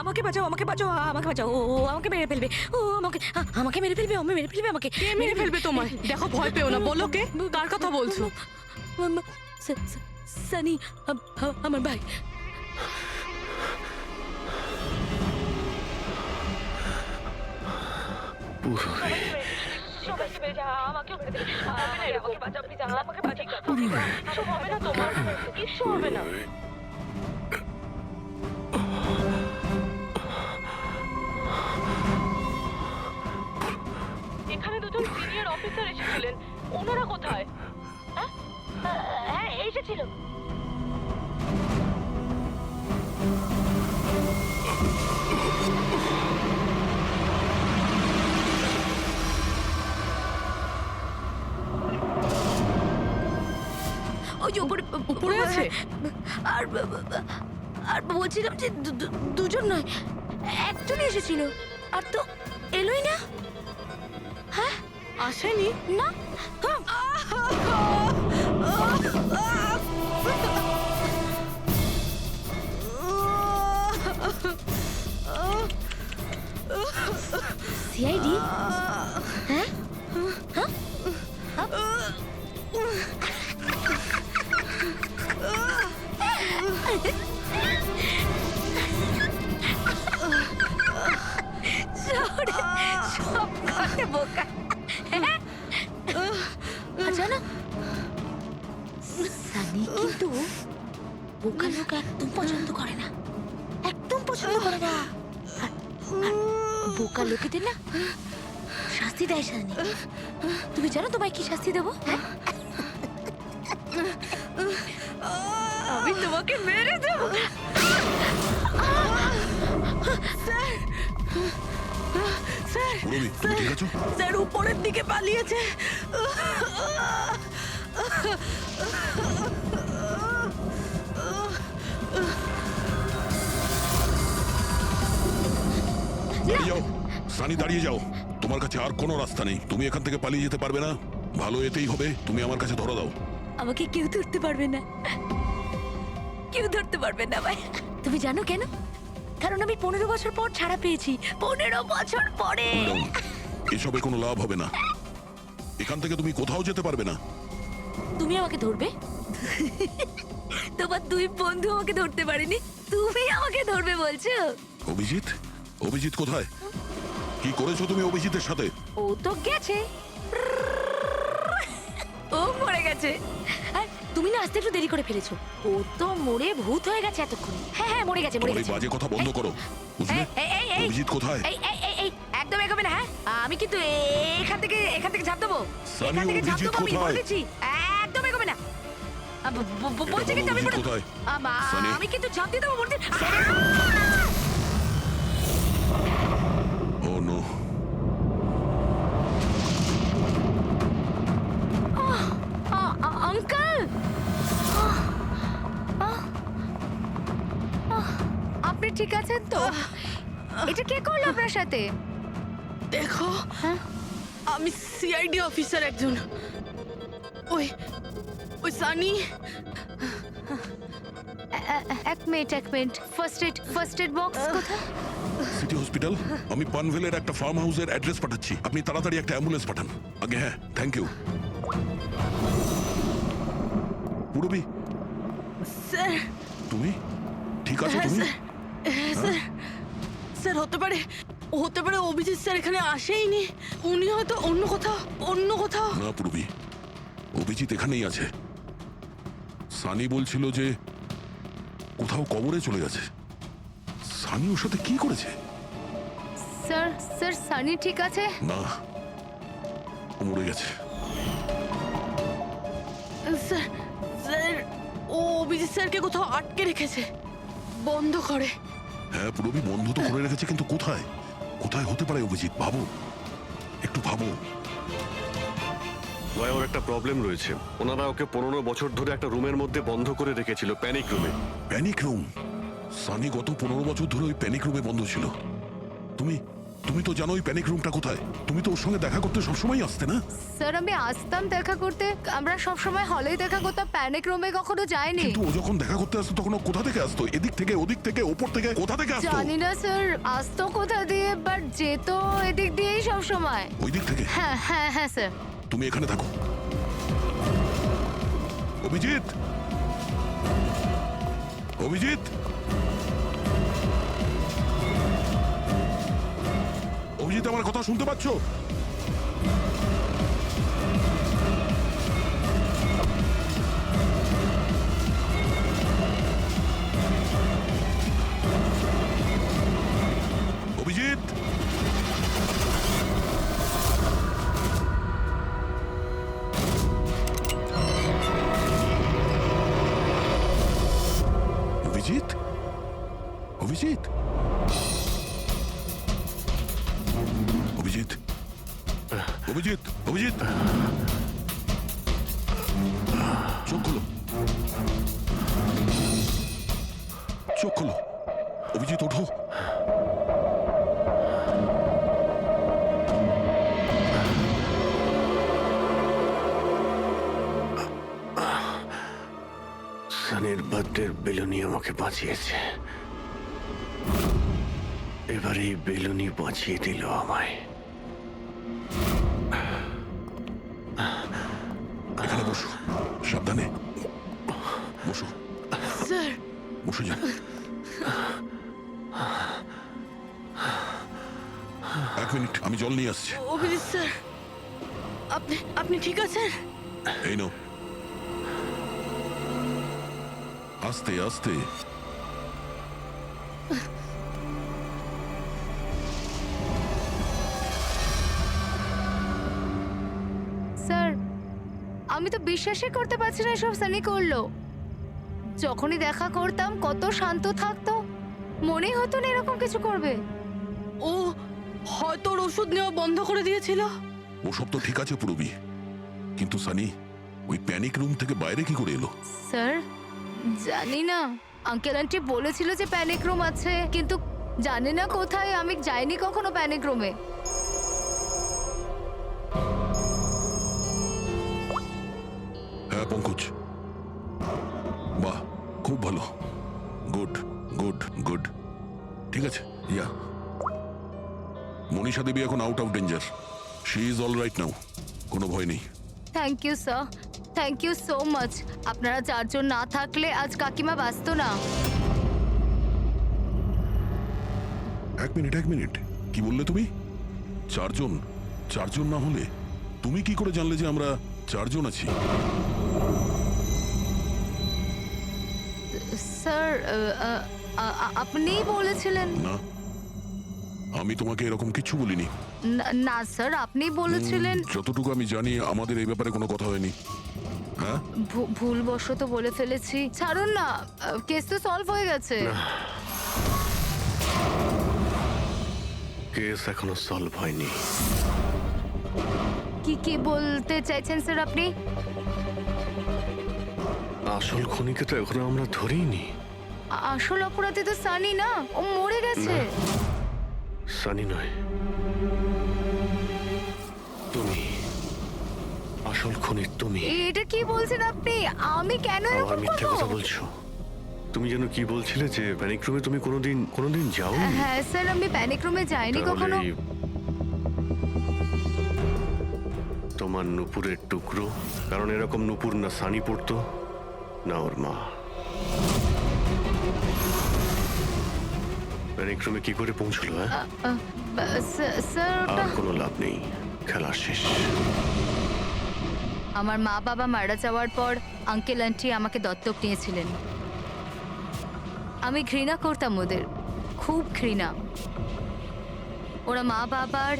আমাকে বাঁচাও, আমাকে বাঁচাও, আমাকে বাঁচাও। ও আমাকে মেরে ফেলবে, ও আমাকে মেরে ফেলবে, মেরে ফেলবে আমাকে। কে মেরে ফেলবে তোমায়? দেখো, ভয় পেও না, বলো কে, কার কথা বলছো? সানি, আমার ভাই। এখানে দুজন সিনিয়র অফিসার এসেছিলেন, ওনারা কোথায়? হ্যাঁ, এসেছিল। ওই যে উপরে উপরে আছে? আর আর বলছিলাম যে দুজন নয়, একজনই এসেছিল, আর তো এলোই না। হ্যাঁ, আসেনি? না। সিআইডি? হ্যাঁ, সব কথা বোকা। আচ্ছা না, সানি কিন্তু বোকা লোক একদম পছন্দ করে না, একদম পছন্দ করে না। আর বোকা লোকেদের না শাস্তি দেয় সানি। তুমি জানো তোমায় কি শাস্তি দেবো? আমি তোমাকে মেরে দেবো। পুরবি, তুমি ঠিক আছো? স্যার উপরের দিকে পালিয়েছে। দাঁড়িয়ে যাও সানি, দাঁড়িয়ে যাও। তোমার কাছে আর কোনো রাস্তা নেই, তুমি এখান থেকে পালিয়ে যেতে পারবে না। ভালো এতেই হবে তুমি আমার কাছে ধরা দাও। আমাকে কেউ ধরতে পারবে না, কেউ ধরতে পারবে না ভাই। তুমি জানো কেন? কারণ আমি 15 বছর পর ছাড়া পেয়েছি। 15 বছর পরে। এসবে কোনো লাভ হবে না, এখান থেকে তুমি কোথাও যেতে পারবে না। তুমি আমাকে ধরবে? তোমার দুই বন্ধু আমাকে ধরতে পারেনি, তুমি আমাকে ধরবে বলছো? অভিজিৎ, অভিজিৎ কোথায়? কি করেছো তুমি অভিজিতের সাথে? ও তো গেছে, ও মরে গেছে। আর তুমি না আসতে একটু দেরি করে ফেলেছো। ও তো মরে ভূত হয়ে গেছে এতক্ষণ। হ্যাঁ হ্যাঁ, মরে গেছে, মরে তোমার এই গেছে। বাজে কথা বন্ধ করো, বুঝলে? অভিজিৎ কোথায়? এই একদম এগোবে না। হ্যাঁ, আমি কিন্তু এখান থেকে ঝাঁপ দেবো, সানি, এখান থেকে ঝাঁপ অভিজিৎ দেবো, আমি কোথায়? বলে দিচ্ছি। একদম এগোবে না। বলছি কিন্তু আমি অভিজিৎ কোথায়? সানি। আমি কিন্তু ঝাঁপ দিয়ে দেবো বলছি। ও নো। আঙ্কেল, আপনি ঠিক আছেন তো? এটা কে করলো আপনার সাথে? দেখো, হ্যাঁ? আমি সিআইডি অফিসার একজন। ওই ওই সানি। এক মিনিট, ফার্স্ট এড বক্স কোথায়? City hospital. আমি পানভেলের একটা ফার্ম হাউসের অ্যাড্রেস পাঠাচ্ছি, আপনি তাড়াতাড়ি একটা অ্যাম্বুলেন্স পাঠান আগে। হ্যাঁ, থ্যাংক ইউ। Purabi, sir. তুমি ঠিক আছো? হ্যাঁ, তুমি স্যার। হ্যাঁ, স্যার। স্যার, হতে পারে অভিজিৎ স্যার এখানে আসেইনি। উনি হয়তো অন্য কোথাও। না পুরবি, অভিজিৎ এখানেই আছে। সানি বলছিল যে কোথাও কবরে চলে গেছে। সানি ওর সাথে কি করেছে? স্যার সানি ঠিক আছে? না, ও মরে গেছে। স্যার, ও অভিজিৎ স্যারকে কোথাও আটকে রেখেছে, বন্ধ করে। হ্যাঁ পুরবি, বন্ধ তো করে রেখেছে, কিন্তু কোথায় কোথায় হতে পারে অভিজিৎ? ভাবো, একটু ভাবো। ভাই, ওর একটা প্রবলেম রয়েছে। ওনারা ওকে 15 বছর ধরে একটা রুমের মধ্যে বন্ধ করে রেখেছিল, প্যানিক রুমে। Panic room? সানি গত 15 বছর ধরে ওই প্যানিক রুমে বন্ধ ছিল। তুমি তুমি তো জানো ওই প্যানিক রুমটা কোথায়। তুমি তো ওর সঙ্গে দেখা করতে সবসময় আসতে না? স্যার আমি আসতাম দেখা করতে, আমরা সব সময় হলেই দেখা করতাম, প্যানিক রুমে কখনো যাইনি। কিন্তু ও যখন দেখা করতে আসতো তখন ও কোথা থেকে আসতো? এদিক থেকে, ওদিক থেকে, ওপর থেকে, কোথা থেকে আসতো? জানি না স্যার, আসতো কোথা দিয়ে, বাট যেত এদিক দিয়েই সব সময়। ওই দিক থেকে? হ্যাঁ হ্যাঁ হ্যাঁ স্যার। তুমি এখানে থাকো। অভিজিৎ, অভিজিৎ, অভিজিৎ, আমার কথা শুনতে পাচ্ছো? অভিজিৎ, অভিজিৎ, অভিজিৎ, অভিজিৎ, অভিজিৎ, অভিজিৎ, চোখ খোলো, চোখ খোলো, অভিজিৎ ওঠো। সানির বার্থডের বেলুনি আমাকে বাঁচিয়েছে, এবার এই বেলুনি বাঁচিয়ে দিল আমায়। এখানে বসো, সাবধানে বসো, স্যার বসে যাও। এক মিনিট, আমি জল নিয়ে আসছি। অভিজিৎ স্যার, আপনি আপনি ঠিক আছেন? এই নাও, আস্তে আস্তে। স্যার আমি তো বিশ্বাসই করতে পারছি না এসব সানি করলো। যখনই দেখা করতাম কত শান্ত থাকতো, মনেই হতো না এরকম কিছু করবে। ও হয়তো ওর ওষুধ নেওয়া বন্ধ করে দিয়েছিল। ওসব তো ঠিক আছে পুরবি, কিন্তু সানি ওই প্যানিক রুম থেকে বাইরে কি করে এলো? স্যার জানি না, আঙ্কেল আন্টি বলেছিল যে প্যানিক রুম আছে, কিন্তু জানি না কোথায়, আমি যাইনি কখনো প্যানিক রুমে। হ্যাঁ পঙ্কজ, বাহ, খুব ভালো, গুড গুড গুড, ঠিক আছে। ইয়া, মনীষা দেবী এখন out of danger, she is all right now, কোনো ভয় নেই। Thank you sir, thank you so much. আপনারা চারজন না থাকলে আজ কাকিমা বাঁচতো না। এক মিনিট, এক মিনিট, কি বললে তুমি? চারজন? চারজন না হলে তুমি কি করে জানলে যে আমরা চারজন আছি? স্যার আপনিই বলেছিলেন। না, আমি তোমাকে এরকম কিছু বলিনি। না স্যার, আপনি বলেছিলেন। যতটুকু আমি জানি আমাদের এই ব্যাপারে কোনো কথা হয়নি। হ্যাঁ, ভুলবশত বলে ফেলেছি, ছাড়ুন না, কেস তো সলভ হয়ে গেছে। কেস এখনো সলভ হয়নি। কি বলতে চাইছেন স্যার আপনি? আসল খুনিকে তো এখনো আমরা ধরিনি। আসল অপরাধী তো সানি না, ও মরে গেছে। সানি নয়, তুমি আসল খুনি। তুমি এটা কি বলছেন আপনি? আমি কেন আবার এরকম মিথ্যে কথা করব? বলছো। তুমি যেন কি বলছিলে যে প্যানিক রুমে তুমি কোনোদিন যাওনি। হ্যাঁ স্যার, আমি প্যানিক রুমে যাইনি কখনো। তাহলে তোমার নুপুরের টুকরো, কারণ এরকম নুপুর না সানি পড়তো না ওর মা। প্যানিক রুমে কি করে পৌঁছলো? হ্যাঁ, স্যার আর ওটা কোনো লাভ নেই, খেলা শেষ। আমার মা বাবা মারা যাওয়ার পর আঙ্কেল আন্টি আমাকে দত্তক নিয়েছিলেন। আমি ঘৃণা করতাম ওদের, খুব ঘৃণা। ওরা মা বাবার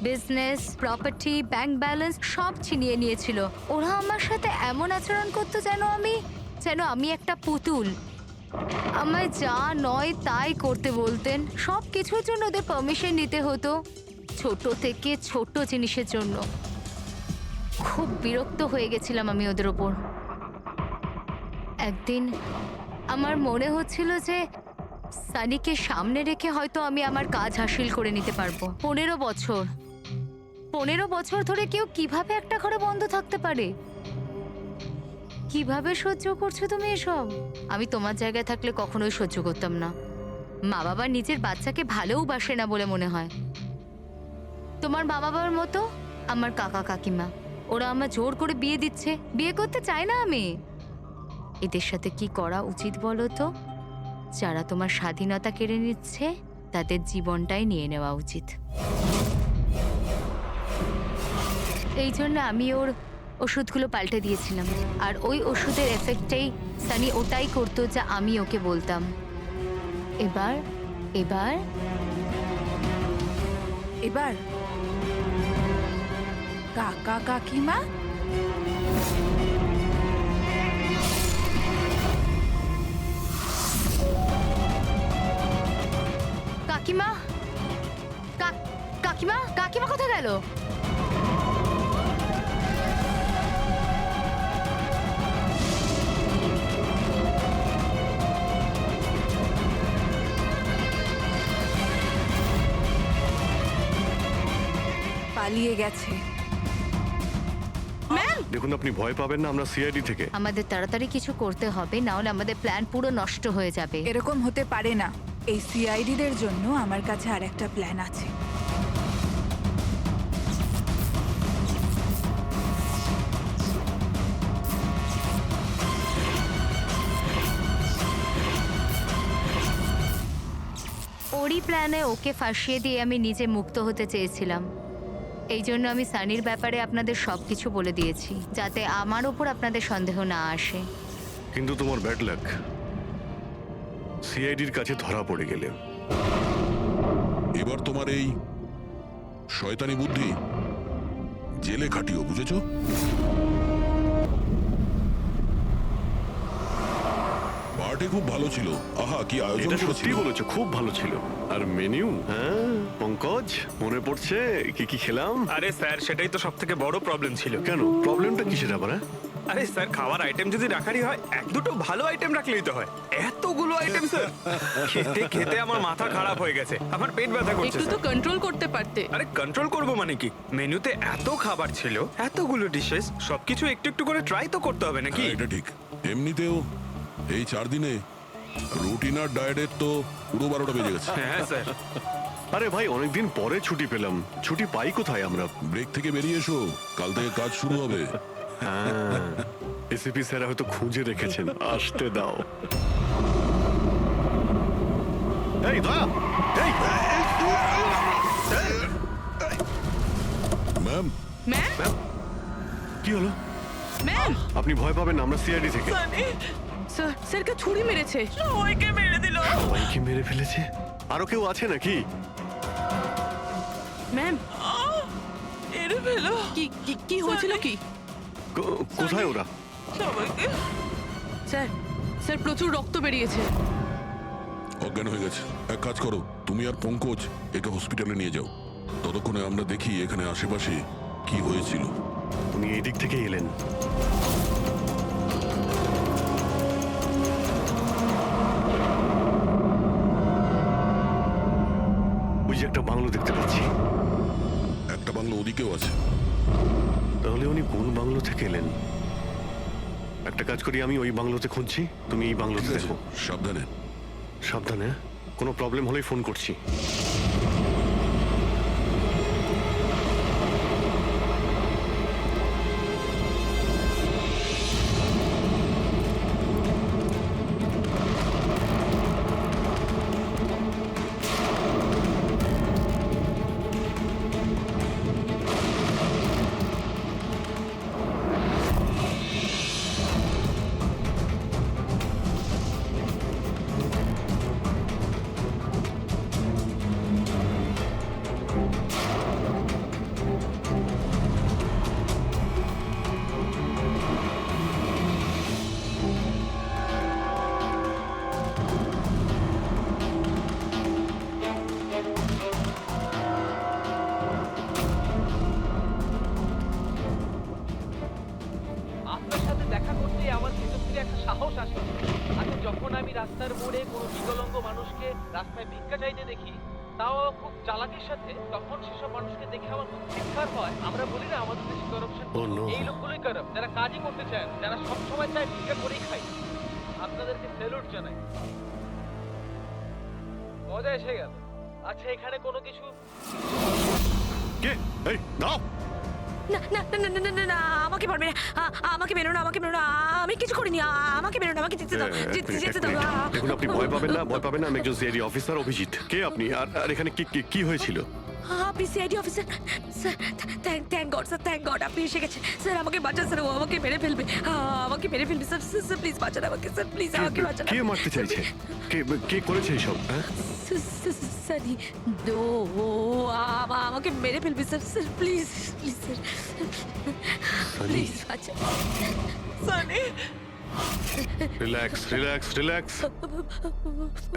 বিজনেস, প্রপার্টি, ব্যাংক ব্যালেন্স সব ছিনিয়ে নিয়েছিল। ওরা আমার সাথে এমন আচরণ করতো যেন আমি একটা পুতুল। আমায় যা নয় তাই করতে বলতেন, সব কিছুর জন্য ওদের পারমিশন নিতে হতো, ছোট থেকে ছোট জিনিসের জন্য। খুব বিরক্ত হয়ে গেছিলাম আমি ওদের ওপর। একদিন আমার মনে হচ্ছিল যে সানিকে সামনে রেখে হয়তো আমি আমার কাজ হাসিল করে নিতে পারবো। 15 বছর ধরে কেউ কিভাবে একটা ঘরে বন্ধ থাকতে পারে? কিভাবে সহ্য করছো তুমি এসব? আমি তোমার জায়গায় থাকলে কখনোই সহ্য করতাম না। মা বাবা নিজের বাচ্চাকে ভালোবাসে না বলে মনে হয়। তোমার মা বাবার মতো আমার কাকা কাকিমা, ওরা আমার জোর করে বিয়ে দিচ্ছে। বিয়ে করতে চাই না আমি। এদের সাথে কি করা উচিত বলো তো? যারা তোমার স্বাধীনতা কেড়ে নিচ্ছে তাদের জীবনটাই নিয়ে নেওয়া উচিত। এই জন্য আমি ওর ওষুধগুলো পাল্টে দিয়েছিলাম, আর ওই ওষুধের এফেক্টেই সানি ওটাই করতো যা আমি ওকে বলতাম। এবার এবার এবার কাকা কাকিমা কাকিমা কাকিমা কাকিমা কোথায় গেল? পালিয়ে গেছে। দেখুন, আপনি ভয় পাবেন না, আমরা সিআইডি থেকে। আমাদের তাড়াতাড়ি কিছু করতে হবে, না হলে আমাদের প্ল্যান পুরো নষ্ট হয়ে যাবে। এরকম হতে পারে না। এই সিআইডিদের জন্য আমার কাছে আরেকটা প্ল্যান আছে। ওরই প্ল্যানে ওকে ফাঁসিয়ে দিয়ে আমি নিজে মুক্ত হতে চেয়েছিলাম। এই জন্য আমি সানির ব্যাপারে আপনাদের সবকিছু বলে দিয়েছি, যাতে আমার ওপর আপনাদের সন্দেহ না আসে। কিন্তু তোমার ব্যাড লাক, সিআইডির কাছে ধরা পড়ে গেলে। এবার তোমার এই শয়তানি বুদ্ধি জেলে খাটিও, বুঝেছো? পার্টি খুব ভালো ছিল। আহা, কি আয়োজন এটা সত্যি করেছিল। বলেছো, খুব ভালো ছিল। আর মেনু, হ্যাঁ পঙ্কজ, মনে পড়ছে কি কি খেলাম? আরে স্যার, সেটাই তো সব থেকে বড় প্রবলেম ছিল। কেন, প্রবলেমটা কিসের আবার? হ্যাঁ? আরে স্যার, খাওয়ার আইটেম যদি রাখারই হয়, এক দুটো ভালো আইটেম রাখলেই তো হয়। এতগুলো আইটেম স্যার, খেতে খেতে আমার মাথা খারাপ হয়ে গেছে, আমার পেট ব্যথা করছে একটু তো স্যার। কন্ট্রোল করতে পারতে। আরে কন্ট্রোল করব মানে কি? মেনুতে এত খাবার ছিল, এতগুলো ডিশেস, সবকিছু একটু একটু করে ট্রাই তো করতে হবে নাকি? হ্যাঁ, এটা ঠিক। এমনিতেও এই 4 দিনে রুটিন আর ডায়েটের তো পুরো 12টা বেজে গেছে। হ্যাঁ স্যার। আরে ভাই, অনেকদিন পরে ছুটি পেলাম। ছুটি পাই কোথায় আমরা? ব্রেক থেকে বেরিয়ে এসো, কাল থেকে কাজ শুরু হবে। এসিপি স্যার হয়তো খুঁজে রেখেছেন, আসতে দাও। এই দয়া, এই ম্যাম, ম্যাম, কি হলো? ম্যাম, আপনি ভয় পাবেন না, আমরা সিআইডি থেকে। স্যার, স্যারকে ছুরি মেরেছে। সবাইকে মেরে দিল। সবাইকে মেরে ফেলেছে? আরো কেউ আছে নাকি? ম্যাম, মেরে ফেলো। কি কি কি হয়েছিল কি? কোথায় ওরা? স্যার, স্যার প্রচুর রক্ত বেরিয়েছে। অজ্ঞান হয়ে গেছে। এক কাজ করো, তুমি আর পঙ্কজ একে হসপিটালে নিয়ে যাও। ততক্ষণে আমরা দেখি এখানে আশেপাশে কি হয়েছিল। উনি এই দিক থেকে এলেন। ওই যে একটা বাংলো দেখতে পাচ্ছি। একটা বাংলো ওদিকেও আছে। তাহলে উনি কোন বাংলো থেকে এলেন? একটা কাজ করি, আমি ওই বাংলোতে খুঁজছি, তুমি এই বাংলোতে ঠিক আছে, দেখো। সাবধানে। সাবধানে, কোনো প্রবলেম হলেই ফোন করছি। তাও খুব চালাকির সাথে। তখন সেসব মানুষকে দেখে আমার খুব চিৎকার হয়। আমরা বলি না আমাদের দেশে করাপশন, Oh no! এই লোকগুলোই কারাপ, যারা কাজই করতে চায় না, যারা সবসময় চায় ভিক্ষা করেই খাই। আপনাদেরকে স্যালুট জানাই, মজা এসে গেল। আচ্ছা এখানে কোনো কিছু কে? এই দাও। না না না না না না না আমাকে পারবে না, আমাকে বেরো না, আমাকে বেরো না, আমি কিছু করিনি, আমাকে বেরো না, আমাকে যেতে দাও, এক মিনিট, যেতে এক দাও। মিনিট। দেখুন, আপনি ভয় পাবেন না, ভয় পাবেন না। আমি একজন সিআইডি অফিসার, অভিজিৎ। কে আপনি? আর এখানে কি হয়েছিল? আপনি CID officer sir? Thank god sir, thank god আপনি এসে গেছেন স্যার। আমাকে বাঁচান স্যার, ও আমাকে মেরে ফেলবে, আমাকে মেরে ফেলবে স্যার। স্যার প্লিজ বাঁচান আমাকে স্যার, প্লিজ আমাকে বাঁচান। কে মারতে চাইছে? কে করেছে এইসব? হ্যাঁ, সানি আমাকে মেরে ফেলবে sir. Sir please please sir, please বাঁচান। Sunny relax, relax, relax.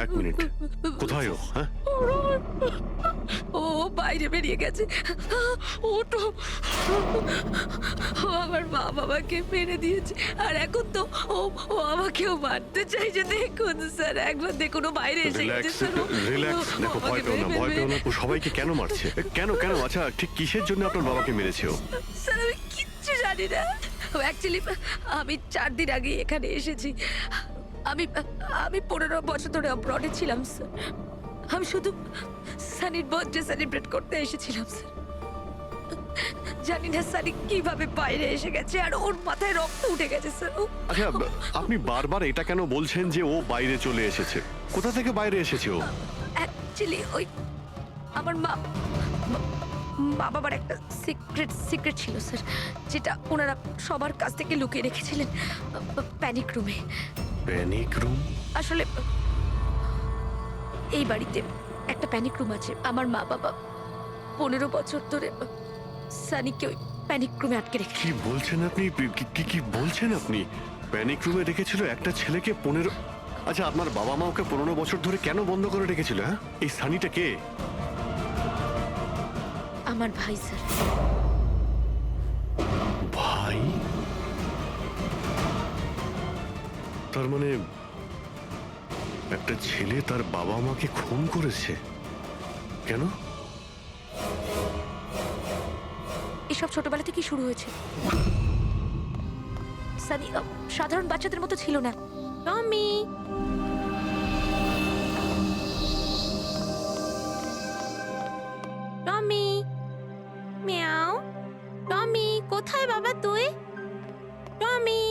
এক মিনিট, কোথায় ও? হ্যাঁ, ও বাইরে বেরিয়ে গেছে। ও তো ও আমার মা বাবাকে মেরে দিয়েছে, আর এখন তো ও আমাকেও মারতে চাইছে। দেখুন স্যার, একবার দেখুন, ও বাইরে এসে গেছে রিল্যাক্স, স্যার। রিল্যাক্স। দেখো, ভয় পেও না, ভয় পেও না। ও সবাইকে কেন মারছে? কেন? আচ্ছা, ঠিক কিসের জন্য আপনার বাবাকে মেরেছে ও? স্যার আমি কিচ্ছু জানি না। অ্যাকচুয়ালি আমি 4 দিন আগে এখানে এসেছি। আমি 15 বছর ধরে অব্রডে ছিলাম স্যার। আমি শুধু সানির বার্থডে সেলিব্রেট করতে এসেছিলাম স্যার। জানি না সানি কিভাবে বাইরে এসে গেছে, আর ওর মাথায় রক্ত উঠে গেছে স্যার। আচ্ছা, আপনি বারবার এটা কেন বলছেন যে ও বাইরে চলে এসেছে? কোথা থেকে বাইরে এসেছে ও? অ্যাকচুয়ালি ওই আমার মা বাবার একটা সিক্রেট ছিল স্যার, যেটা ওনারা সবার কাছ থেকে লুকিয়ে রেখেছিলেন প্যানিক রুমে। Panic room? আসলে এই বাড়িতে একটা প্যানিক রুম আছে। আমার মা বাবা 15 বছর ধরে সানিকে ওই প্যানিক রুমে আটকে রেখে। কি বলছেন আপনি? কি বলছেন আপনি? প্যানিক রুমে রেখেছিল একটা ছেলেকে 15? আচ্ছা, আপনার বাবা মা ওকে 15 বছর ধরে কেন বন্ধ করে রেখেছিল? হ্যাঁ, এই সানিটা কে? আমার ভাই স্যার। ভাই? তার মানে একটা ছেলে তার বাবা মাকে খুন করেছে? কেন? এসব ছোটবেলা থেকেই শুরু হয়েছে। সানি সাধারণ বাচ্চাদের মতো ছিল না। টমি, টমি, মিয়াও। টমি কোথায় বাবা তুই? টমি।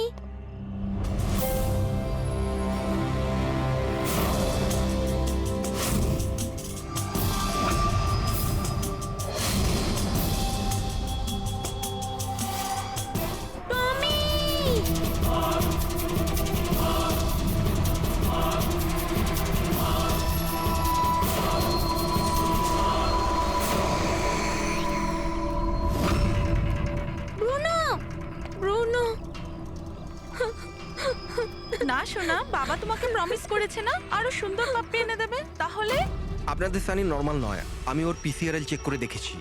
না শোনা, বাবা তোমাকে প্রমিস করেছে না আরো সুন্দর পাপ্পি এনে দেবে। তাহলে আপনাদের সানি নর্মাল নয়। আমি ওর পিসিআরএল চেক করে দেখেছি,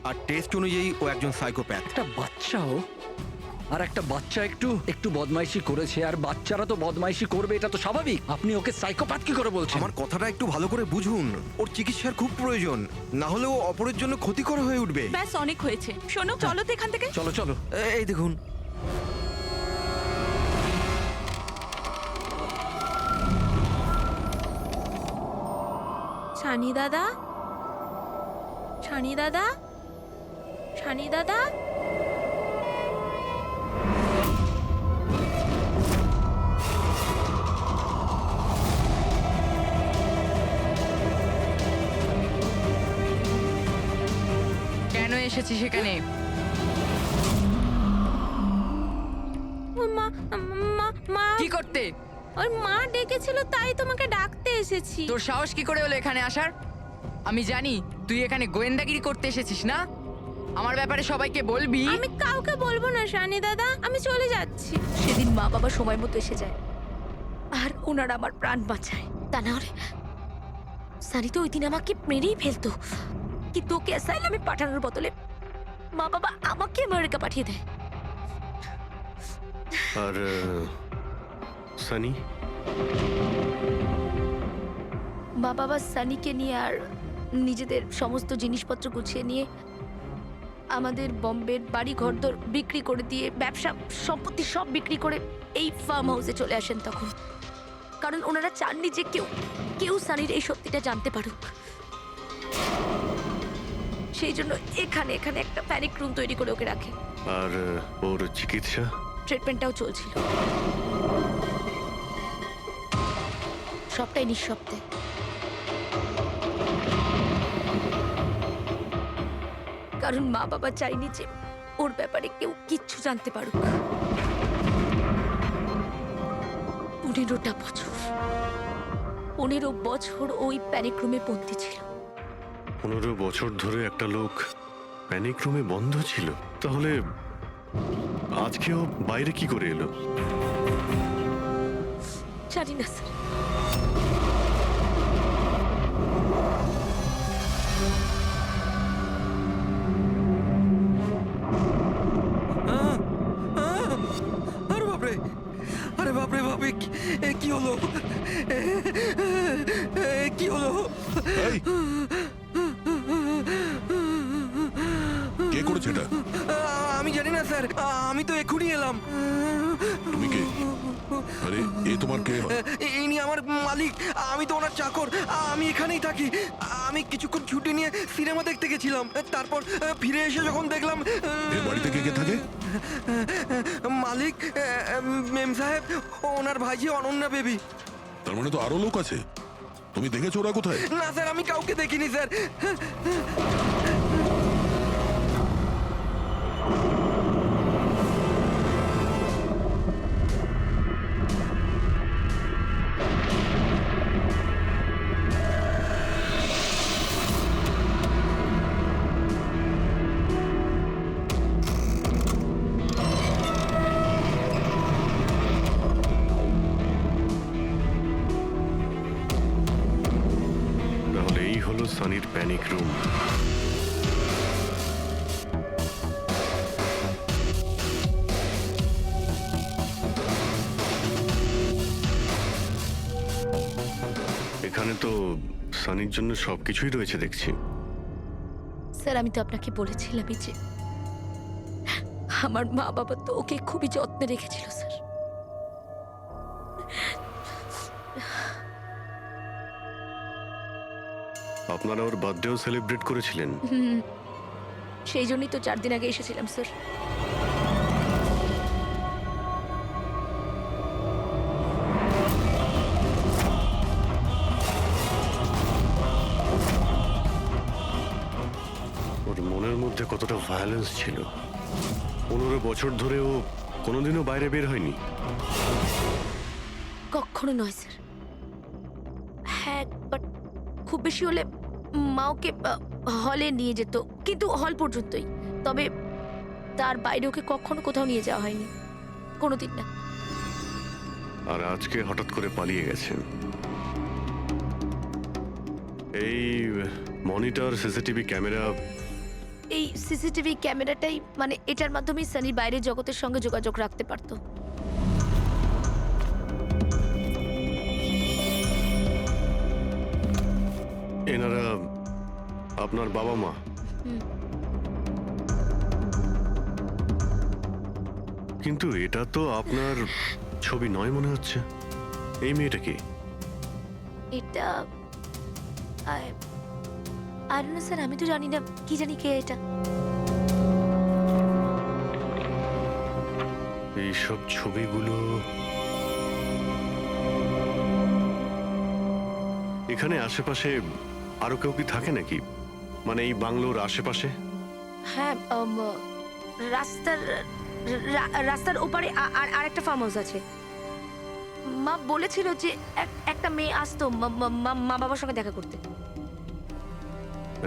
আর টেস্ট অনুযায়ী ও একজন সাইকোপ্যাথ। একটা বাচ্চাও, আর একটা বাচ্চা একটু বদমাইশি করেছে, আর বাচ্চারা তো বদমাইশি করবে, এটা তো স্বাভাবিক। আপনি ওকে সাইকোপ্যাথ কি করে বলছেন? আমার কথাটা একটু ভালো করে বুঝুন। ওর চিকিৎসার খুব প্রয়োজন, না হলে ও অপরের জন্য ক্ষতিকর হয়ে উঠবে। ব্যাস অনেক হয়েছে। শোনো, চলো তো এখান থেকে। চলো চলো। এই দেখুন, ছানি দাদা, ছানি দাদা, ছানি দাদা। কেন এসেছিস সেখানে? মা মা মা কি করতে? ওর মা ডেকেছিল, তাই তোমাকে ডাকতে এসেছি। তোর সাহস কি করে হলো এখানে আসার? আমি জানি তুই এখানে গোয়েন্দাগিরি করতে এসেছিস না। আমার ব্যাপারে সবাইকে বলবি। আমি কাউকে বলবো না সানি দাদা, আমি চলে যাচ্ছি। সেদিন মা বাবা সময় মতো এসে যায়, আর ওনারা আমার প্রাণ বাঁচায়। তা না হলে সানি তো ওই দিন আমাকে মেরেই ফেলতো। কিন্তু ওকে অ্যাসাইলামে পাঠানোর বদলে মা বাবা আমাকে আমেরিকা পাঠিয়ে দেয়। আর সানি? মা বাবা সানিকে নিয়ে আর নিজেদের সমস্ত জিনিসপত্র গুছিয়ে নিয়ে আমাদের বম্বের বাড়ি ঘরদোর বিক্রি করে দিয়ে ব্যবসা সম্পত্তি সব বিক্রি করে এই ফার্ম হাউসে চলে আসেন তখন। কারণ ওনারা চাননি যে কেউ সানির এই সত্যিটা জানতে পারুক। সেই জন্য এখানে একটা প্যানিক রুম তৈরি করে ওকে রাখে। আর ওর চিকিৎসা? ট্রিটমেন্টটাও চলছিল, সবটাই নিঃশব্দে। কারণ মা বাবা চাইনি যে ওর ব্যাপারে কেউ কিচ্ছু জানতে পারুক। 15 বছর ওই প্যানিক রুমে বন্দি ছিল। 15 বছর ধরে একটা লোক প্যানিক রুমে বন্ধ ছিল, তাহলে আজকেও বাইরে কি করে এলো? জানি না স্যার। আরে বাপরে, আরে বাপরে বাপরে, কি হলো? কি হলো? এই, কে করেছে এটা? আমি জানি না স্যার, আমি তো এক্ষুনি এলাম। তুমি কে? আরে এ তোমার কে হয়? ইনি আমার মালিক, আমি তো ওনার চাকর। আমি এখানেই থাকি। আমি কিছুক্ষণ ছুটি নিয়ে সিনেমা দেখতে গেছিলাম, তারপর ফিরে এসে যখন দেখলাম এর বাড়িতে কে কে থাকে? মালিক, মেম সাহেব, ওনার ভাইজি অনন্যা বেবি। তার মানে তো আরো লোক আছে। তুমি দেখেছো ওরা কোথায়? না স্যার, আমি কাউকে দেখিনি স্যার। তাহলে এই হলো সানির প্যানিক রুম। এখানে তো সানির জন্য সবকিছুই রয়েছে দেখছি। স্যার, আমি তো আপনাকে বলেছিলামই যে আমার মা বাবা তো ওকে খুবই যত্নে রেখেছিল স্যার। আপনারা ওর বার্থডেও সেলিব্রেট করেছিলেন? সেই জন্যই তো 4 দিন আগে এসেছিলাম স্যার। ওর মনের মধ্যে কতটা ভায়োলেন্স ছিল। 15 বছর ধরে ও কোনোদিনও বাইরে বের হয়নি। কখনো নয় স্যার। হ্যাঁ, বাট খুব বেশি হলে মা ওকে হলে নিয়ে যেত, কিন্তু হল পর্যন্তই। তবে তার বাইরে ওকে কখনো কোথাও নিয়ে যাওয়া হয়নি, কোনোদিন না। আর আজকে হঠাৎ করে পালিয়ে গেছেন। এই মনিটর, সিসিটিভি ক্যামেরা, এই সিসিটিভি ক্যামেরাটাই মানে এটার মাধ্যমেই সানির বাইরের জগতের সঙ্গে যোগাযোগ রাখতে পারতো। এনারা আপনার বাবা মা? কিন্তু এটা তো আপনার ছবি নয় মনে হচ্ছে। এই মেয়েটা কি? এটা আর না স্যার, আমি তো জানি না, কি জানি কে এটা। এইসব ছবিগুলো এখানে আশেপাশে আরো কেউ কি থাকে নাকি? মানে এই বাংলোর আশেপাশে? হ্যাঁ, রাস্তার ওপারে আর একটা ফার্ম হাউস আছে। মা বলেছিল যে একটা মেয়ে আসতো মা বাবার সঙ্গে দেখা করতে।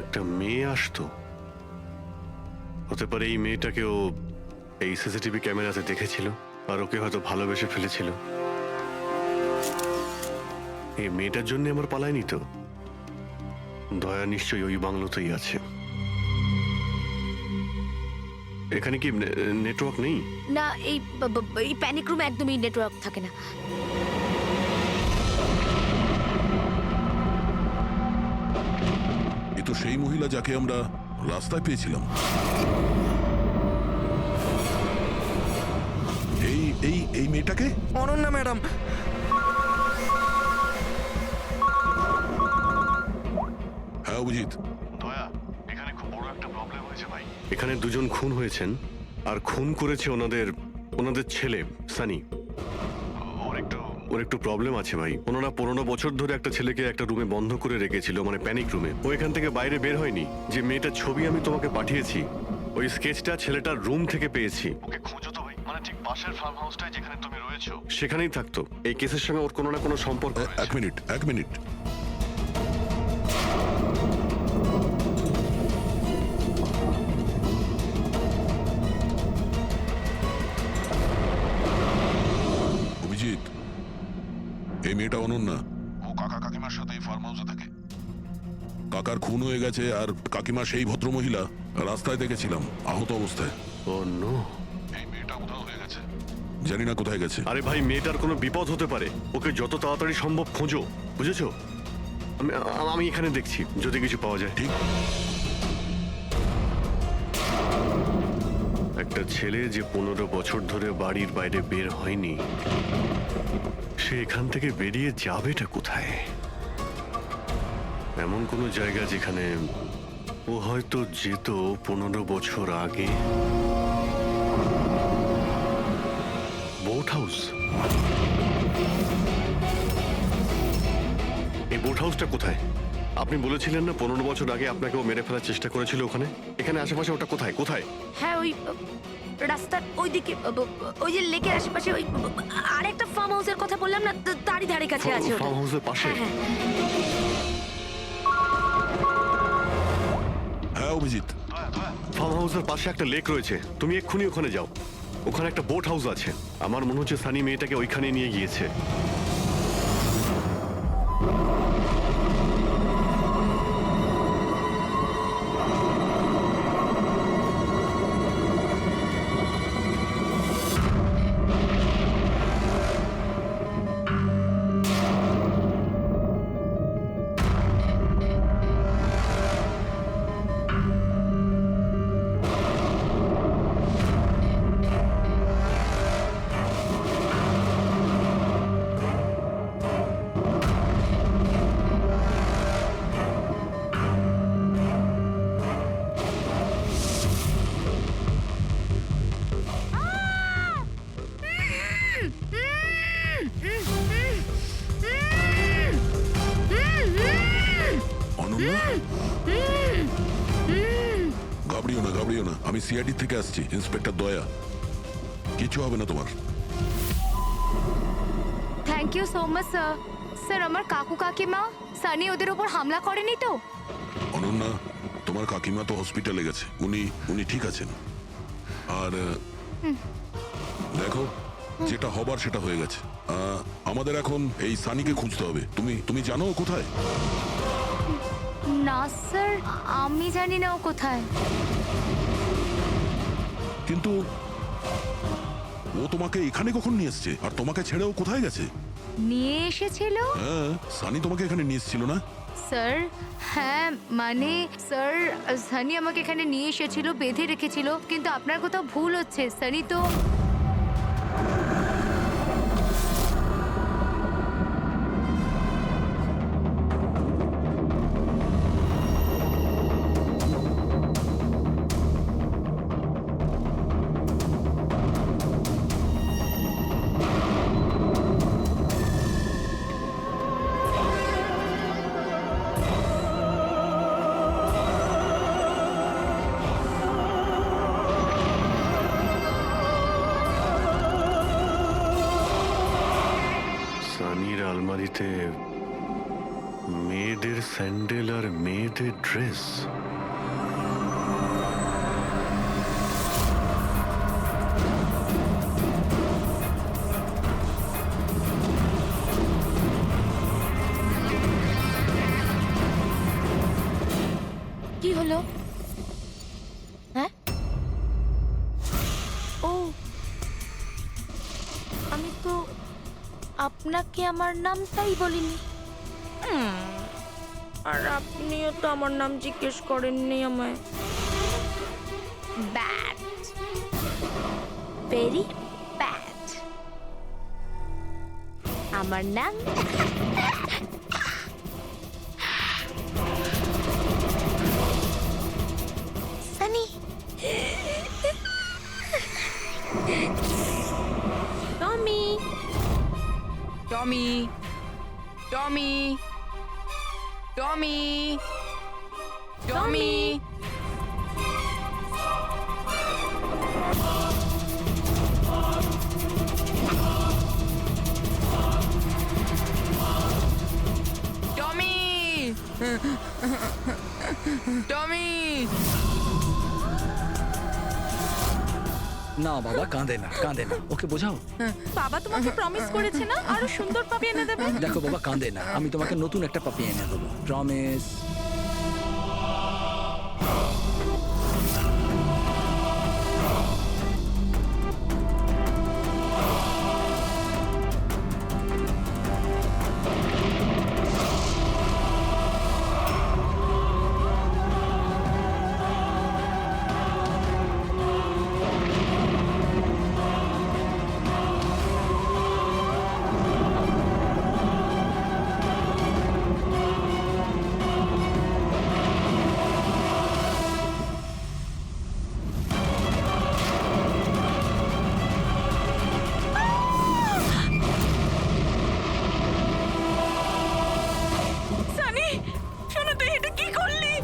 একটা মেয়ে আসতো? হতে পারে এই মেয়েটাকেও এই সিসিটিভি ক্যামেরাতে দেখেছিল আর ওকে হয়তো ভালোবেসে ফেলেছিল। এই মেয়েটার জন্য আমার পালায়নি তো। দয়া নিশ্চয়ই ওই বাংলোতেই আছে। এখানে কি নেটওয়ার্ক নেই? না, এই প্যানিক রুমে একদমই নেটওয়ার্ক থাকে না। তো সেই মহিলা যাকে আমরা রাস্তায় পেয়েছিলাম। এই এই এই মেয়েটাকে? অনন্যা ম্যাডাম। হ্যাঁ অভিজিৎ। দয়া, এখানে খুব বড় একটা প্রবলেম হয়েছে ভাই। এখানে দুজন খুন হয়েছেন, আর খুন করেছে ওনাদের ছেলে সানি। ওর একটু প্রবলেম আছে ভাই। ওনারা 15 বছর ধরে একটা ছেলেকে একটা রুমে বন্ধ করে রেখেছিল, মানে প্যানিক রুমে। ও এখান থেকে বাইরে বের হয়নি। যে মেয়েটার ছবি আমি তোমাকে পাঠিয়েছি, ওই স্কেচটা ছেলেটার রুম থেকে পেয়েছি। ওকে খুঁজো তো ভাই, মানে ঠিক পাশের ফার্ম হাউসটায় যেখানে তুমি রয়েছো সেখানেই থাকতো। এই কেসের সঙ্গে ওর কোনো না কোনো সম্পর্ক রয়েছে। এক মিনিট। অভিজিৎ, এই মেয়েটা অনন্যা। ও কাকা কাকিমার সাথে এই ফার্ম হাউসে থাকে। কাকার খুন হয়ে গেছে, আর কাকিমা সেই ভদ্রমহিলা রাস্তায় দেখেছিলাম আহত অবস্থায়। ও নো। এই মেয়েটা উধাও হয়ে গেছে, জানি না কোথায় গেছে। আরে ভাই, মেয়েটার কোনো বিপদ হতে পারে। ওকে যত তাড়াতাড়ি সম্ভব খোঁজো, বুঝেছো? আমি এখানে দেখছি যদি কিছু পাওয়া যায়। ঠিক। একটা ছেলে যে 15 বছর ধরে বাড়ির বাইরে বের হয়নি, সে এখান থেকে বেরিয়ে যাবেটা কোথায়? এমন কোনো জায়গা যেখানে ও হয়তো যেত 15 বছর আগে। Boat house. এই বোট হাউসটা কোথায়? আপনি বলেছিলেন না 15 বছর আগে আপনাকে ও মেরে ফেলার চেষ্টা করেছিল ওখানে। এখানে আশেপাশে ওটা কোথায় কোথায়? হ্যাঁ, ওই রাস্তার ওইদিকে, ওই যে লেকের আশেপাশে, ওই আরেকটা ফার্ম হাউসের কথা বললাম না, তারই ধারে কাছে আছে ওটা। ফার্ম হাউসের পাশে? হ্যাঁ। হ্যাঁ অভিজিৎ। ফার্ম হাউসের পাশে একটা লেক রয়েছে, তুমি এক্ষুনি ওখানে যাও। ওখানে একটা বোট হাউস আছে। আমার মনে হচ্ছে সানি মেয়েটাকে ওইখানে নিয়ে গিয়েছে। অনন্যা, ঘাবড়িও না। আমি সিআইডি থেকে আসছি, ইন্সপেক্টর দয়া। কিছু হবে না তোমার। Thank you so much sir. Sir, আমার কাকু কাকিমা সানি ওদের উপর হামলা করেনি তো? অনন্যা, তোমার কাকিমা তো হসপিটালে গেছে, উনি ঠিক আছেন। আর দেখো, যেটা হবার সেটা হয়ে গেছে। আমাদের এখন এই সানিকে খুঁজতে হবে। তুমি জানো ও কোথায়? না স্যার, আমি জানি না ও কোথায়। কিন্তু ও তোমাকে এখানে কখন নিয়ে এসছে, আর তোমাকে ছেড়ে ও কোথায় গেছে? নিয়ে এসেছিল? হ্যাঁ, সানি তোমাকে এখানে নিয়ে এসেছিল না? স্যার, হ্যাঁ মানে স্যার, সানি আমাকে এখানে নিয়ে এসেছিল, বেঁধে রেখেছিল। কিন্তু আপনার কোথাও ভুল হচ্ছে। সানি তো সানির আলমারিতে মেয়েদের স্যান্ডেল আর মেয়েদের ড্রেস। কি হলো? হ্যাঁ, ও, আমি তো আপনাকে আমার নামটাই বলিনি। আর আপনিও তো আমার নাম জিজ্ঞেস করেননি আমায়। Bad, very bad. আমার নাম সানি। টমি, টমি, টমি, টমি, টমি। টমি, টমি। না বাবা, কাঁদে না, কাঁদে না, ওকে বোঝাও। বাবা তোমাকে প্রমিস করেছে না আরো সুন্দর পাপি এনে দেবে? দেখো বাবা, কাঁদে না, আমি তোমাকে নতুন একটা পাপি এনে দেবো, প্রমিস। সানি, শোনো, তুই এটা কি করলি?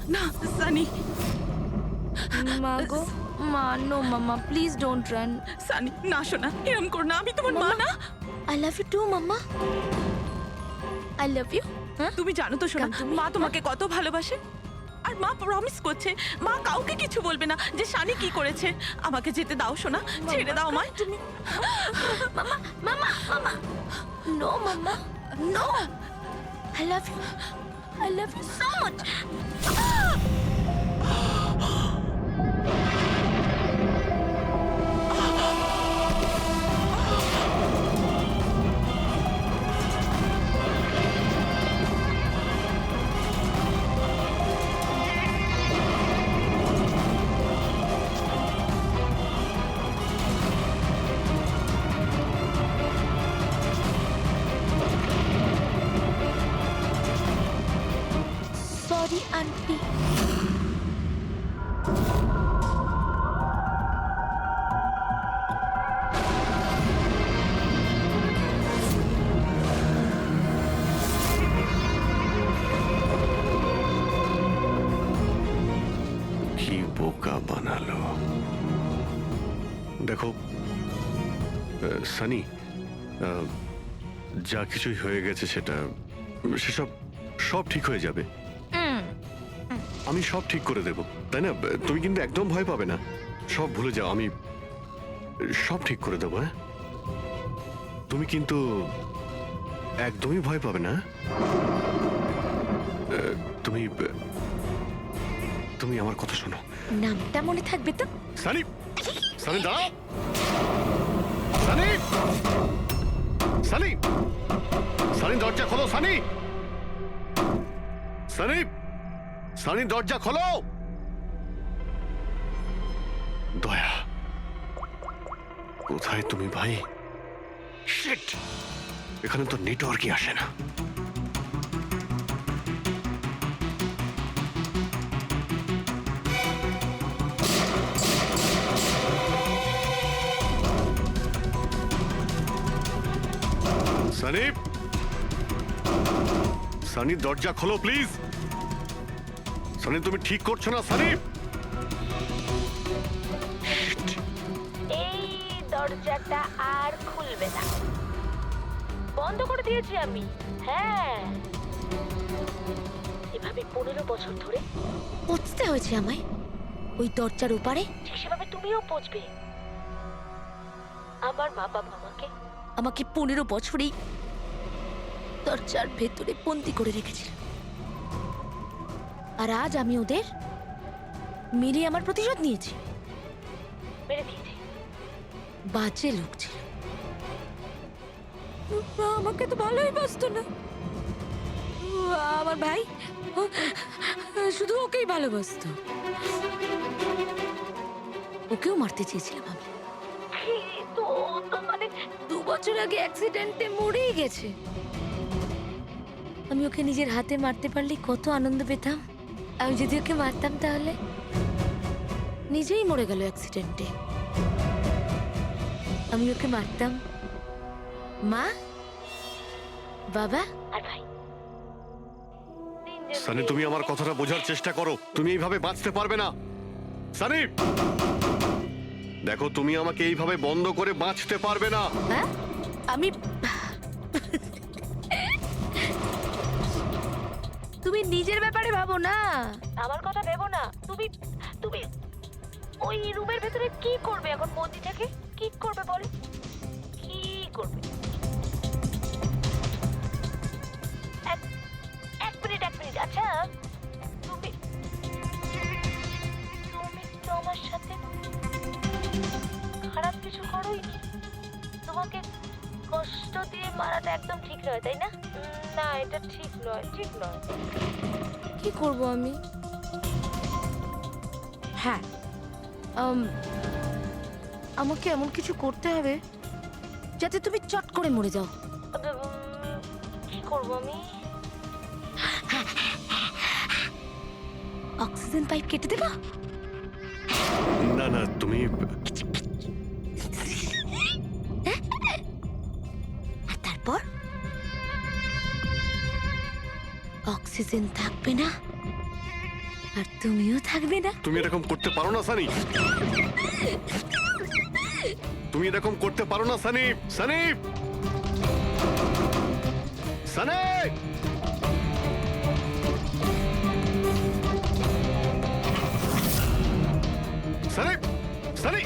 না সানি, মা গো, মা, নো মামা, প্লিজ ডোন্ট রান। সানি না, শোনা, এরম কর না, আমি তোমার মা না। I love you too mamma, I love you. তুমি জানো তো শোনা, তুমি- মা তোমাকে কত ভালোবাসে। আর মা প্রমিস করছে মা কাউকে কিছু বলবে না যে সানি কি করেছে। আমাকে যেতে দাও শোনা, ছেড়ে দাও আমায়। তুমি মামা, মামা, মামা, no mamma, no. I love you, I love you so much. Sorry aunty. কি বোকা বানালো। দেখো সানি, যা কিছুই হয়ে গেছে সেসব সব ঠিক হয়ে যাবে। আমি সব ঠিক করে দেব, তাই না? তুমি কিন্তু একদম ভয় পাবে না, সব ভুলে যাও, আমি সব ঠিক করে দেবো। হ্যাঁ, তুমি কিন্তু একদমই ভয় পাবে না। তুমি তুমি আমার কথা শোনো। নামটা মনে থাকবে তো? সানি, সানি দাঁড়াও। সানি, সানি, সানি দরজা খোলো। সানি, সানি, সানি দরজা খোলো। দয়া, কোথায় তুমি ভাই? শিট, এখানে তো নেটওয়ার্কই আসে না। সানি, সানি দরজা খোলো প্লিজ। সানি, তুমি ঠিক করছো না সানি। এই দরজাটা আর খুলবে না, বন্ধ করে দিয়েছি আমি। হ্যাঁ, এভাবে 15 বছর ধরে পৌঁছতে হয়েছে আমায় ওই দরজার ওপারে। ঠিক সেভাবে তুমিও পৌঁছবে। আমার মা বাবা আমাকে 15 বছরেই দরজার ভেতরে বন্দি করে রেখেছিল, আর আজ আমি ওদের মেরে আমার প্রতিশোধ নিয়েছি। মেরে দিয়েছি। বাজে লোক ছিল। আমাকে তো ভালোই বাসতো না। আমার ভাই শুধু ওকেই ভালোবাসতো। ওকেও মারতে চেয়েছিলাম আমি, কিন্তু ও তো মানে 2 বছর আগে অ্যাক্সিডেন্টে মরেই গেছে। আমি ওকে নিজের হাতে মারতে পারলে কত আনন্দ পেতাম। আমি যদি ওকে মারতাম তাহলে নিজেই মরে গেল অ্যাক্সিডেন্টে। আমি ওকে মারতাম, মা, বাবা আর ভাই। সানি, তুমি আমার কথাটা বোঝার চেষ্টা করো। তুমি এইভাবে বাঁচতে পারবে না সানি। দেখো, তুমি আমাকে এইভাবে বন্ধ করে বাঁচতে পারবে না। হ্যাঁ, আমি তুমি নিজের ব্যাপারে ভাবো না, আমার কথা ভেবো না। তুমি তুমি ওই রুমের ভেতরে কি করবে এখন? বন্দি থেকে কি করবে বলো? কি করবে? এক মিনিট। আচ্ছা, তুমি তো আমার সাথে খারাপ কিছু করোইনি। তোমাকে কষ্ট দিয়ে মারাটা একদম ঠিক নয়, তাই না? না, এটা ঠিক নয়। কি করব আমি? হ্যাঁ, আমাকে এমন কিছু করতে হবে যাতে তুমি চট করে মরে যাও। কি করব আমি? অক্সিজেন পাইপ কেটে দেবো? না না, তুমি আর তারপর অক্সিজেন থাকবে না আর তুমিও থাকবে না। তুমি এরকম করতে পারো না সানি। তুমি এরকম করতে পারো না সানি। সানি, সানি, সানি, সানি।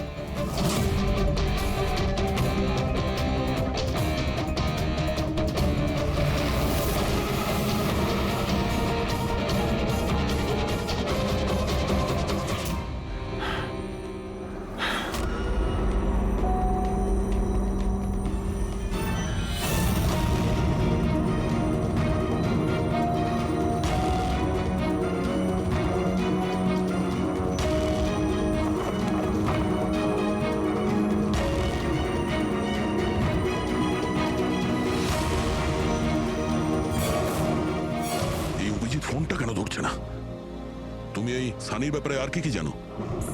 এই অভিজিৎ ফোনটা কেন ধরছে না? তুমি এই সানির ব্যাপারে আর কি কি জানো?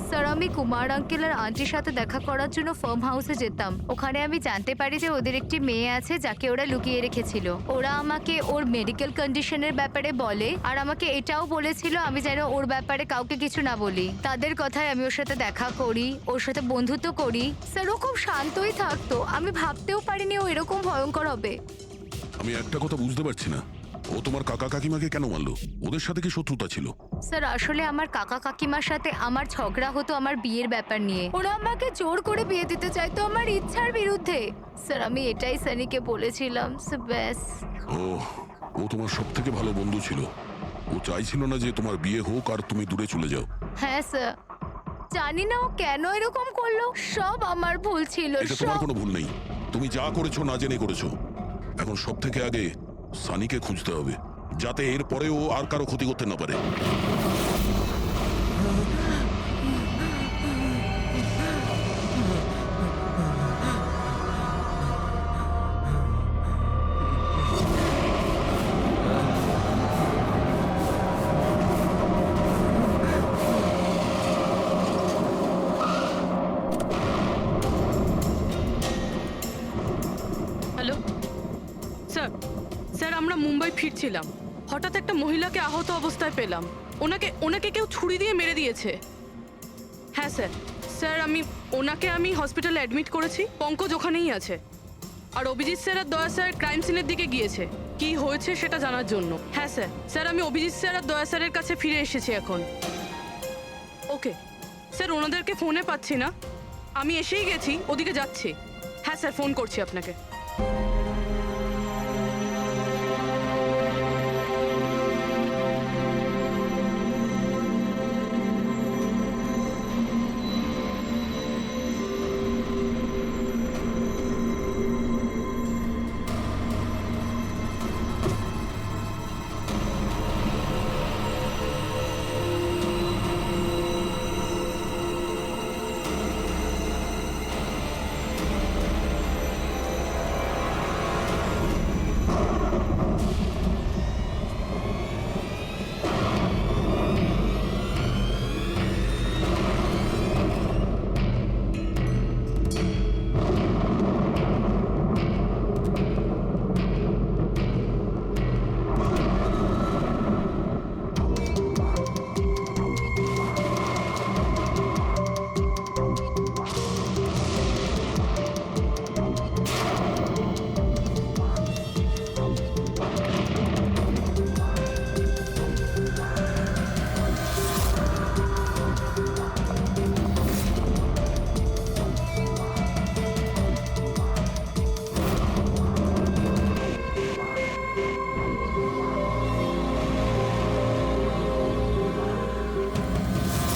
স্যার, আমি কুমার আঙ্কেল আর আন্টির সাথে দেখা করার জন্য ফার্ম হাউসে যেতাম। ওখানে আমি জানতে পারি যে ওদের একটি মেয়ে আছে যাকে ওরা লুকিয়ে রেখেছিল। ওরা আমাকে ওর মেডিকেল কন্ডিশনের ব্যাপারে বলে আর আমাকে এটাও বলেছিল আমি যেন ওর ব্যাপারে কাউকে কিছু না বলি। তাদের কথায় আমি ওর সাথে দেখা করি, ওর সাথে বন্ধুত্ব করি। স্যার, ও খুব শান্তই থাকতো। আমি ভাবতেও পারিনি ও এরকম ভয়ঙ্কর হবে। আমি একটা কথা বুঝতে পারছি না, ও তোমার কাকা কাকিমাকে কেন মারলো? ওদের সাথে কি শত্রুতা ছিল? স্যার, আসলে আমার কাকা কাকিমার সাথে আমার ঝগড়া হতো আমার বিয়ের ব্যাপার নিয়ে। ওরা আমাকে জোর করে বিয়ে দিতে চাইতো আমার ইচ্ছার বিরুদ্ধে। স্যার, আমি এটাই সানিকে বলেছিলাম। ব্যাস। ও তোমার সব থেকে ভালো বন্ধু ছিল। ও চাইছিল না যে তোমার বিয়ে হোক আর তুমি দূরে চলে যাও। হ্যাঁ স্যার, জানি না ও কেন এরকম করলো। সব আমার ভুল ছিল। এটা তোমার কোনো ভুল নেই। তুমি যা করেছো না জেনে করেছো। এখন সব থেকে আগে সানিকে খুঁজতে হবে, যাতে এর পরে ও আর কারো ক্ষতি করতে না পারে। হ্যালো স্যার, আমরা মুম্বাই ফিরছিলাম। হঠাৎ একটা মহিলাকে আহত অবস্থায় পেলাম। ওনাকে কেউ ছুরি দিয়ে মেরে দিয়েছে। হ্যাঁ স্যার, আমি হসপিটালে অ্যাডমিট করেছি। পঙ্কজ ওখানেই আছে। আর অভিজিৎ স্যার আর দয়া স্যার ক্রাইম সিনের দিকে গিয়েছে কি হয়েছে সেটা জানার জন্য। হ্যাঁ স্যার, আমি অভিজিৎ স্যার আর দয়া স্যারের কাছে ফিরে এসেছি এখন। ওকে স্যার, ওনাদেরকে ফোনে পাচ্ছি না। আমি এসেই গেছি, ওদিকে যাচ্ছি। হ্যাঁ স্যার, ফোন করছি আপনাকে।